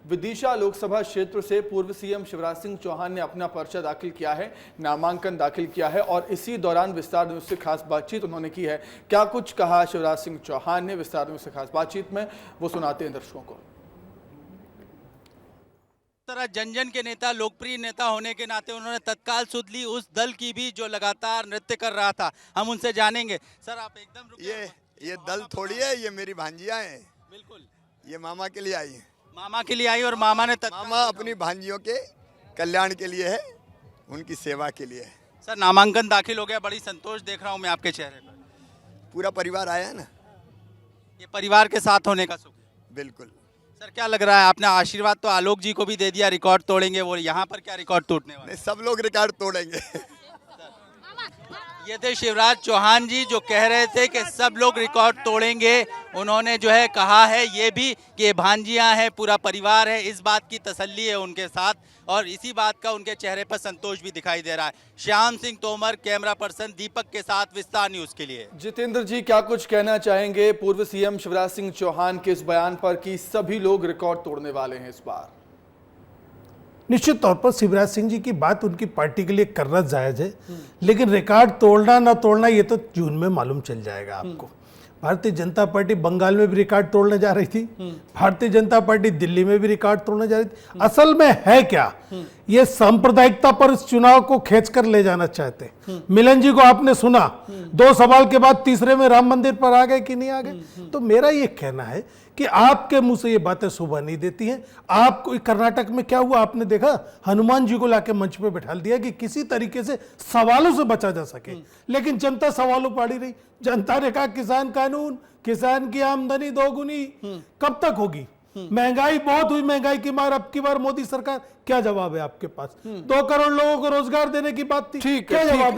विदिशा लोकसभा क्षेत्र से पूर्व सीएम शिवराज सिंह चौहान ने अपना पर्चा दाखिल किया है, नामांकन दाखिल किया है और इसी दौरान विस्तार न्यूज से खास बातचीत उन्होंने की है। क्या कुछ कहा शिवराज सिंह चौहान ने विस्तार न्यूज से खास बातचीत में, वो सुनाते हैं दर्शकों को। तरह जन जन के नेता, लोकप्रिय नेता होने के नाते उन्होंने तत्काल सुध ली उस दल की भी जो लगातार नृत्य कर रहा था। हम उनसे जानेंगे। सर आप एकदम रुकिए। ये दल थोड़ी है, ये मेरी भांजियां हैं। बिल्कुल, ये मामा के लिए आई हैं। मामा के लिए आई और मामा ने मामा अपनी भांजियों के कल्याण के लिए है, उनकी सेवा के लिए है। सर नामांकन दाखिल हो गया, बड़ी संतोष देख रहा हूँ मैं आपके चेहरे पर। पूरा परिवार आया है ना, ये परिवार के साथ होने का सुख है। बिल्कुल। सर क्या लग रहा है, आपने आशीर्वाद तो आलोक जी को भी दे दिया, रिकॉर्ड तोड़ेंगे वो, यहाँ पर क्या रिकॉर्ड टूटने वाला है? सब लोग रिकॉर्ड तोड़ेंगे। ये थे शिवराज चौहान जी जो कह रहे थे कि सब लोग रिकॉर्ड तोड़ेंगे। उन्होंने जो है कहा है ये भी कि भांजियां हैं, पूरा परिवार है, इस बात की तसल्ली है उनके साथ और इसी बात का उनके चेहरे पर संतोष भी दिखाई दे रहा है। श्याम सिंह तोमर, कैमरा पर्सन दीपक के साथ, विस्तार न्यूज के लिए। जितेंद्र जी क्या कुछ कहना चाहेंगे पूर्व सीएम शिवराज सिंह चौहान के इस बयान पर कि सभी लोग रिकॉर्ड तोड़ने वाले हैं इस बार? निश्चित तौर पर शिवराज सिंह जी की बात उनकी पार्टी के लिए करना जायज है, लेकिन रिकॉर्ड तोड़ना ना तोड़ना ये तो जून में मालूम चल जाएगा आपको। भारतीय जनता पार्टी बंगाल में भी रिकॉर्ड तोड़ने जा रही थी, भारतीय जनता पार्टी दिल्ली में भी रिकॉर्ड तोड़ने जा रही थी। असल में है क्या, ये सांप्रदायिकता पर इस चुनाव को खींचकर ले जाना चाहते। मिलन जी को आपने सुना, 2 सवाल के बाद तीसरे में राम मंदिर पर आ गए कि नहीं आ गए। तो मेरा ये कहना है कि आपके मुंह से ये बातें शोभा नहीं देती हैं। आपको कर्नाटक में क्या हुआ आपने देखा, हनुमान जी को लाके मंच पे बैठा दिया कि किसी तरीके से सवालों से बचा जा सके, लेकिन जनता सवालों पाड़ी रही। जनता ने कहा किसान कानून, किसान की आमदनी दोगुनी कब तक होगी, महंगाई बहुत हुई, महंगाई की मार अब की बार मोदी सरकार। क्या जवाब है आपके पास? 2 करोड़ लोगों को रोजगार देने की बात थी, ठीक क्या है,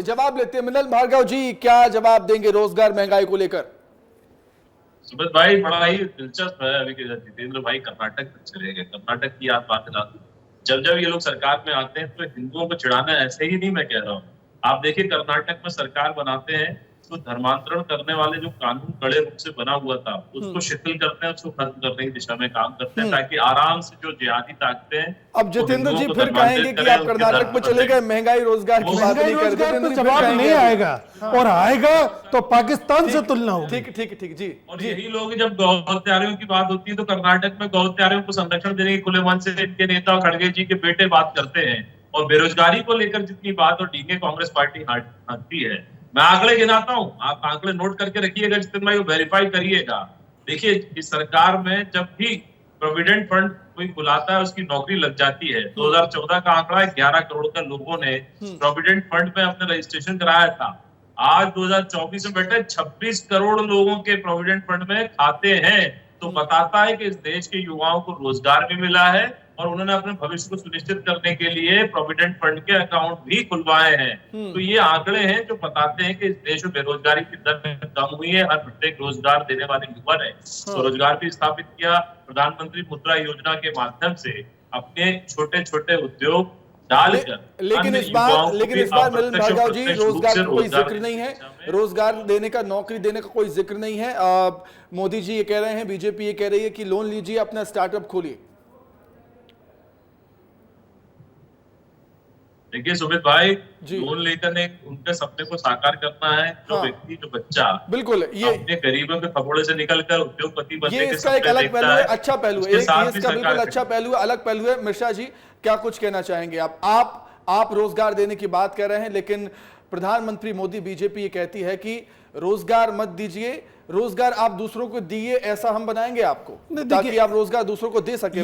जवाब लेते हैं। मिलन भार्गव जी क्या जवाब देंगे रोजगार महंगाई को लेकर? सुमित भाई बड़ा ही दिलचस्प है अभी के जितेंद्र भाई कर्नाटक में चले गए। कर्नाटक की आप बात ला, जब ये लोग सरकार में आते हैं तो हिंदुओं को चिढ़ाना ऐसे ही नहीं, मैं कह रहा हूँ। आप देखिए कर्नाटक में सरकार बनाते हैं तो धर्मांतरण करने वाले जो कानून कड़े रूप से बना हुआ था उसको शिथिल करते हैं, उसको खत्म करने की दिशा में काम करते हैं ताकि आराम से जो जिहादी ताकतें हैं। अब जितेंद्र जी फिर कहेंगे कि आप कर्नाटक में चले गए, महंगाई रोजगार की बात नहीं करते, जवाब नहीं आएगा और आएगा तो पाकिस्तान से तुलना होगी। ठीक जी। और यही लोग जब गौ हत्यारियों की बात होती है तो कर्नाटक में गौ हत्यारियों को संरक्षण देने के खुले मन से इनके नेता खड़गे जी के बेटे बात करते हैं। और बेरोजगारी को लेकर जितनी बात और डीके कांग्रेस पार्टी हटती है, मैं आंकड़े गिनाता हूं, आप आंकड़े नोट करके रखिएगा जितने भाई वेरीफाई करिएगा। देखिए इस सरकार में जब भी प्रोविडेंट फंड कोई बुलाता है उसकी नौकरी लग जाती है। 2014 का आंकड़ा है 11 करोड़ का लोगों ने प्रोविडेंट फंड में अपना रजिस्ट्रेशन कराया था। आज 2024 में बैठे 26 करोड़ लोगों के प्रोविडेंट फंड में खाते हैं, तो बताता है कि इस देश के युवाओं को रोजगार भी मिला है और उन्होंने अपने भविष्य को सुनिश्चित करने के लिए प्रोविडेंट फंड के अकाउंट भी खुलवाए हैं। तो ये आंकड़े हैं जो बताते हैं कि इस देश में बेरोजगारी की दर कम हुई है, हर प्रत्येक रोजगार देने वाले युवा ने स्वरोजगार भी स्थापित किया। प्रधानमंत्री मुद्रा योजना के माध्यम से अपने छोटे छोटे उद्योग डालकर लेकिन इस बार मिलन भार्गव जी रोजगार का कोई जिक्र नहीं है, रोजगार देने का, नौकरी देने का कोई जिक्र नहीं है। मोदी जी ये कह रहे हैं, बीजेपी ये कह रही है कि लोन लीजिए, अपना स्टार्टअप खोलिए। देखिए सुमित भाई, लोन लेकर उनके सपने को साकार करना है। जो व्यक्ति, जो बच्चा बिल्कुल ये अपने गरीबों के खपड़े से निकलकर उद्योगपति बनने ये इसका एक अलग पहलू है, अच्छा पहलू है, इसका बिल्कुल अच्छा पहलू है, अलग पहलू है। मिश्रा जी क्या कुछ कहना चाहेंगे आप रोजगार देने की बात कर रहे हैं, लेकिन प्रधानमंत्री मोदी, बीजेपी ये कहती है कि रोजगार मत दीजिए, रोजगार आप दूसरों को दिए, ऐसा हम बनाएंगे आपको ताकि आप रोजगार दूसरों को दे सके।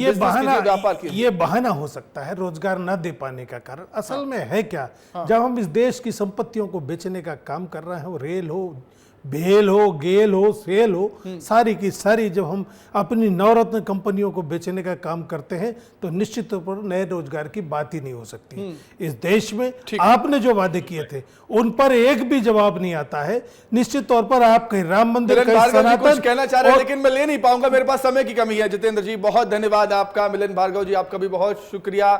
ये बहाना हो सकता है रोजगार न दे पाने का कारण। असल में है क्या, जब हम इस देश की संपत्तियों को बेचने का काम कर रहे हैं, वो रेल हो, भेल हो, गेल हो, सेल हो, सारी की सारी जब हम अपनी नवरत्न कंपनियों को बेचने का काम करते हैं तो निश्चित तौर पर नए रोजगार की बात ही नहीं हो सकती। इस देश में आपने जो वादे किए थे उन पर एक भी जवाब नहीं आता है। निश्चित तौर पर आप कहीं राम मंदिर कुछ कहना चाह रहे हैं लेकिन मैं ले नहीं पाऊंगा, मेरे पास समय की कमी है। जितेंद्र जी बहुत धन्यवाद आपका, मिलन भार्गव जी आपका भी बहुत शुक्रिया।